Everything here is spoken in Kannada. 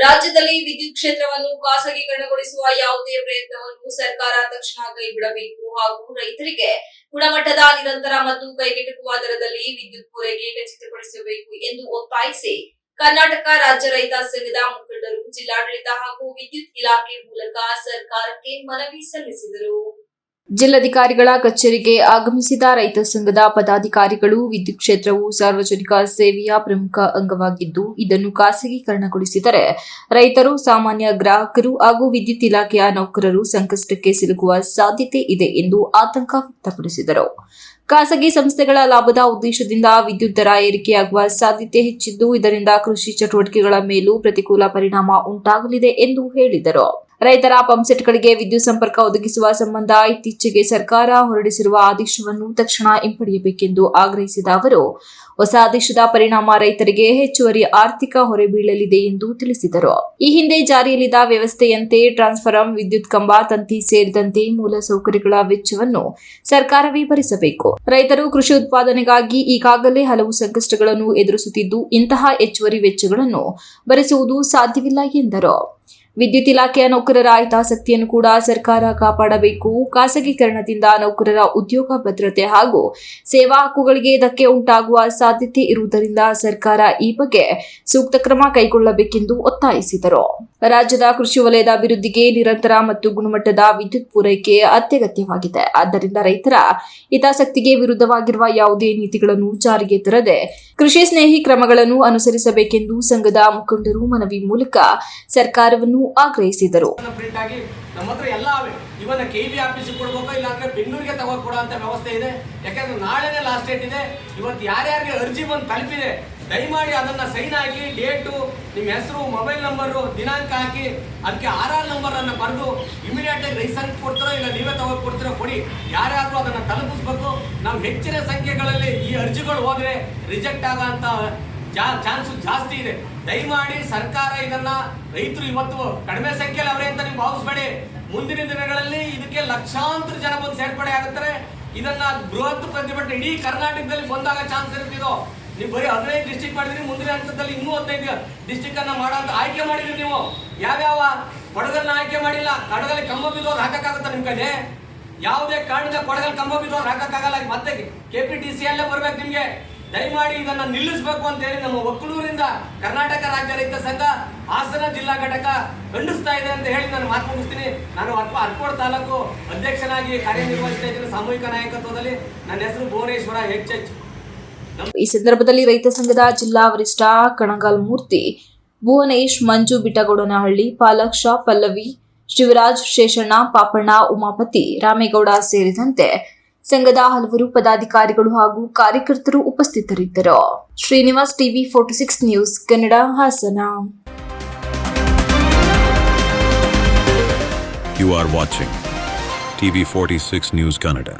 ರಾಜ್ಯದಲ್ಲಿ ವಿದ್ಯುತ್ ಕ್ಷೇತ್ರವನ್ನು ಖಾಸಗೀಕರಣಗೊಳಿಸುವ ಯಾವುದೇ ಪ್ರಯತ್ನವನ್ನು ಸರ್ಕಾರ ತಕ್ಷಣ ಕೈಬಿಡಬೇಕು ಹಾಗೂ ರೈತರಿಗೆ ಗುಣಮಟ್ಟದ ನಿರಂತರ ಮತ್ತು ಕೈಗೆಟುಕುವ ದರದಲ್ಲಿ ವಿದ್ಯುತ್ ಪೂರೈಕೆ ಖಚಿತಪಡಿಸಬೇಕು ಎಂದು ಒತ್ತಾಯಿಸಿ ಕರ್ನಾಟಕ ರಾಜ್ಯ ರೈತ ಸಂಘದ ಮುಖಂಡರು ಜಿಲ್ಲಾಡಳಿತ ಹಾಗೂ ವಿದ್ಯುತ್ ಇಲಾಖೆ ಮೂಲಕ ಸರ್ಕಾರಕ್ಕೆ ಮನವಿ ಸಲ್ಲಿಸಿದರು. ಜಿಲ್ಲಾಧಿಕಾರಿಗಳ ಕಚೇರಿಗೆ ಆಗಮಿಸಿದ ರೈತ ಸಂಘದ ಪದಾಧಿಕಾರಿಗಳು ವಿದ್ಯುತ್ ಕ್ಷೇತ್ರವು ಸಾರ್ವಜನಿಕ ಸೇವೆಯ ಪ್ರಮುಖ ಅಂಗವಾಗಿದ್ದು ಇದನ್ನು ಖಾಸಗೀಕರಣಗೊಳಿಸಿದರೆ ರೈತರು, ಸಾಮಾನ್ಯ ಗ್ರಾಹಕರು ಹಾಗೂ ವಿದ್ಯುತ್ ಇಲಾಖೆಯ ನೌಕರರು ಸಂಕಷ್ಟಕ್ಕೆ ಸಿಲುಕುವ ಸಾಧ್ಯತೆ ಇದೆ ಎಂದು ಆತಂಕ ವ್ಯಕ್ತಪಡಿಸಿದರು. ಖಾಸಗಿ ಸಂಸ್ಥೆಗಳ ಲಾಭದ ಉದ್ದೇಶದಿಂದ ವಿದ್ಯುತ್ ದರ ಏರಿಕೆಯಾಗುವ ಸಾಧ್ಯತೆ ಹೆಚ್ಚಿದ್ದು ಇದರಿಂದ ಕೃಷಿ ಚಟುವಟಿಕೆಗಳ ಮೇಲೂ ಪ್ರತಿಕೂಲ ಪರಿಣಾಮ ಉಂಟಾಗಲಿದೆ ಎಂದು ಹೇಳಿದರು. ರೈತರ ಪಂಪ್ಸೆಟ್ಗಳಿಗೆ ವಿದ್ಯುತ್ ಸಂಪರ್ಕ ಒದಗಿಸುವ ಸಂಬಂಧ ಇತ್ತೀಚೆಗೆ ಸರ್ಕಾರ ಹೊರಡಿಸಿರುವ ಆದೇಶವನ್ನು ತಕ್ಷಣ ಹಿಂಪಡೆಯಬೇಕೆಂದು ಆಗ್ರಹಿಸಿದ ಅವರು, ಹೊಸ ಆದೇಶದ ಪರಿಣಾಮ ರೈತರಿಗೆ ಹೆಚ್ಚುವರಿ ಆರ್ಥಿಕ ಹೊರೆ ಬೀಳಲಿದೆ ಎಂದು ತಿಳಿಸಿದರು. ಈ ಹಿಂದೆ ಜಾರಿಯಲ್ಲಿದ್ದ ವ್ಯವಸ್ಥೆಯಂತೆ ಟ್ರಾನ್ಸ್ಫಾರ್ಮರ್, ವಿದ್ಯುತ್ ಕಂಬ, ತಂತಿ ಸೇರಿದಂತೆ ಮೂಲ ಸೌಕರ್ಯಗಳ ವೆಚ್ಚವನ್ನು ಸರ್ಕಾರವೇ ಭರಿಸಬೇಕು. ರೈತರು ಕೃಷಿ ಉತ್ಪಾದನೆಗಾಗಿ ಈಗಾಗಲೇ ಹಲವು ಸಂಕಷ್ಟಗಳನ್ನು ಎದುರಿಸುತ್ತಿದ್ದು ಇಂತಹ ಹೆಚ್ಚುವರಿ ವೆಚ್ಚಗಳನ್ನು ಭರಿಸುವುದು ಸಾಧ್ಯವಿಲ್ಲ ಎಂದರು. ವಿದ್ಯುತ್ ಇಲಾಖೆಯ ನೌಕರರ ಹಿತಾಸಕ್ತಿಯನ್ನು ಕೂಡ ಸರ್ಕಾರ ಕಾಪಾಡಬೇಕು. ಖಾಸಗೀಕರಣದಿಂದ ನೌಕರರ ಉದ್ಯೋಗ ಭದ್ರತೆ ಹಾಗೂ ಸೇವಾ ಹಕ್ಕುಗಳಿಗೆ ಧಕ್ಕೆ ಉಂಟಾಗುವ ಸಾಧ್ಯತೆ ಇರುವುದರಿಂದ ಸರ್ಕಾರ ಈ ಬಗ್ಗೆ ಸೂಕ್ತ ಕ್ರಮ ಕೈಗೊಳ್ಳಬೇಕೆಂದು ಒತ್ತಾಯಿಸಿದರು. ರಾಜ್ಯದ ಕೃಷಿ ವಲಯದ ಅಭಿವೃದ್ಧಿಗೆ ನಿರಂತರ ಮತ್ತು ಗುಣಮಟ್ಟದ ವಿದ್ಯುತ್ ಪೂರೈಕೆ ಅತ್ಯಗತ್ಯವಾಗಿದೆ. ಆದ್ದರಿಂದ ರೈತರ ಹಿತಾಸಕ್ತಿಗೆ ವಿರುದ್ಧವಾಗಿರುವ ಯಾವುದೇ ನೀತಿಗಳನ್ನು ಜಾರಿಗೆ ತರದೆ ಕೃಷಿ ಸ್ನೇಹಿ ಕ್ರಮಗಳನ್ನು ಅನುಸರಿಸಬೇಕೆಂದು ಸಂಘದ ಮುಖಂಡರು ಮನವಿ ಮೂಲಕ ಸರ್ಕಾರವನ್ನು ಆಗ್ರಹಿಸಿದರು. ಇವನ್ನ ಕೆಬಿ ಆಫೀಸ್ ಕೊಡ್ಬೇಕು, ಇಲ್ಲಾಂದ್ರೆ ಬೆಂಗಳೂರಿಗೆ ತಗೊಂಡು ಅಂತ ವ್ಯವಸ್ಥೆ ಇದೆ. ಯಾಕಂದ್ರೆ ನಾಳೆನೇ ಲಾಸ್ಟ್ ಡೇಟ್ ಇದೆ. ಇವತ್ತು ಯಾರ್ಯಾರಿಗೆ ಅರ್ಜಿ ಬಂದು ತಲುಪಿದೆ ದಯಮಾಡಿ ಅದನ್ನ ಸೈನ್ ಹಾಕಿ, ಡೇಟು, ನಿಮ್ಮ ಹೆಸರು, ಮೊಬೈಲ್ ನಂಬರು, ದಿನಾಂಕ ಹಾಕಿ ಅದಕ್ಕೆ RR ನಂಬರ್ ಅನ್ನ ಬರೆದು ಇಮಿಡಿಯೇಟ್ ಆಗಿ ಲೈಸೆನ್ಸ್ ಕೊಡ್ತಾರೋ ಇಲ್ಲ ನೀವೇ ತಗೊಂಡು ಕೊಡ್ತೀರೋ ಕೊಡಿ. ಯಾರ್ಯಾರು ಅದನ್ನ ತಲುಪಿಸ್ಬೇಕು. ನಾವು ಹೆಚ್ಚಿನ ಸಂಖ್ಯೆಗಳಲ್ಲಿ ಈ ಅರ್ಜಿಗಳು ಹೋದ್ರೆ ರಿಜೆಕ್ಟ್ ಆಗಂತ ಚಾನ್ಸ್ ಜಾಸ್ತಿ ಇದೆ. ದಯಮಾಡಿ ಸರ್ಕಾರ ಇದನ್ನ, ರೈತರು ಇವತ್ತು ಕಡಿಮೆ ಸಂಖ್ಯೆಯಲ್ಲಿ ಅವರೇ ಅಂತ ನೀವು ಭಾವಿಸಬೇಡಿ. ಮುಂದಿನ ದಿನಗಳಲ್ಲಿ ಇದಕ್ಕೆ ಲಕ್ಷಾಂತರ ಜನ ಬಂದು ಸೇರ್ಪಡೆ ಆಗುತ್ತಾರೆ. ಇದನ್ನ ಬೃಹತ್ ಪ್ರತಿಭಟನೆ ಇಡೀ ಕರ್ನಾಟಕದಲ್ಲಿ ಬಂದಾಗ ಚಾನ್ಸ್ ಇರ್ತಿದೋ. ನೀವು ಬರೀ 15 ಡಿಸ್ಟಿಕ್ ಮಾಡಿದ್ರಿ, ಮುಂದಿನ ಹಂತದಲ್ಲಿ ಇನ್ನೂ 15 ಡಿಸ್ಟಿಕ್ ಅನ್ನ ಮಾಡೋಂತ ಆಯ್ಕೆ ಮಾಡಿದ್ರಿ. ನೀವು ಯಾವ್ಯಾವ ಕೊಡಗಲ್ನ ಆಯ್ಕೆ ಮಾಡಿಲ್ಲ. ಕೊಡಗಲ್ಲಿ ಕಂಬ ಬಿದ್ದೋರು ಹಾಕಕ್ಕಾಗುತ್ತಾ ನಿಮ್ ಕಡೆ? ಯಾವುದೇ ಕಾರಣದ ಕೊಡಗಲ್ ಕಂಬ ಬಿದ್ದೋರು ಹಾಕಕ್ಕಾಗಲ್ಲ. ಮತ್ತೆ KPTC ಅಲ್ಲೇ ಬರ್ಬೇಕು ನಿಮ್ಗೆ. ದಯಮಾಡಿ ಇದನ್ನ ನಿಲ್ಲಿಸಬೇಕು ಅಂತ ಹೇಳಿ ನಮ್ಮ ಒಕ್ಕಲೂರಿಂದ ಕರ್ನಾಟಕ ರಾಜ್ಯ ರೈತ ಸಂಘ ಹಾಸನ ಜಿಲ್ಲಾ ಘಟಕ ಖಂಡಿಸ್ತಾ ಇದೆ ಅಂತ ಹೇಳಿ ನಾನು ಮಾತು ಮುಗಿಸ್ತೀನಿ. ನಾನು ಅರ್ಕೋಡ್ ತಾಲೂಕು ಅಧ್ಯಕ್ಷನಾಗಿ ಕಾರ್ಯನಿರ್ವಹಿಸ್ತಾ ಇದ್ದೀನಿ ಸಾಮೂಹಿಕ ನಾಯಕತ್ವದಲ್ಲಿ. ನನ್ನ ಹೆಸರು ಭುವನೇಶ್ವರ HH. ಈ ಸಂದರ್ಭದಲ್ಲಿ ರೈತ ಸಂಘದ ಜಿಲ್ಲಾ ವರಿಷ್ಠ ಕಣಗಾಲ್ ಮೂರ್ತಿ, ಭುವನೇಶ್, ಮಂಜು ಬಿಟ್ಟಗೌಡನಹಳ್ಳಿ, ಪಾಲಾಕ್ಷ, ಪಲ್ಲವಿ, ಶಿವರಾಜ್, ಶೇಷಣ್ಣ, ಪಾಪಣ್ಣ, ಉಮಾಪತಿ, ರಾಮೇಗೌಡ ಸೇರಿದಂತೆ ಸಂಘದ ಹಲವರು ಪದಾಧಿಕಾರಿಗಳು ಹಾಗೂ ಕಾರ್ಯಕರ್ತರು ಉಪಸ್ಥಿತರಿದ್ದರು. Srinivas, TV 46 news Kannada, Hassan. You are watching TV 46 News Kannada.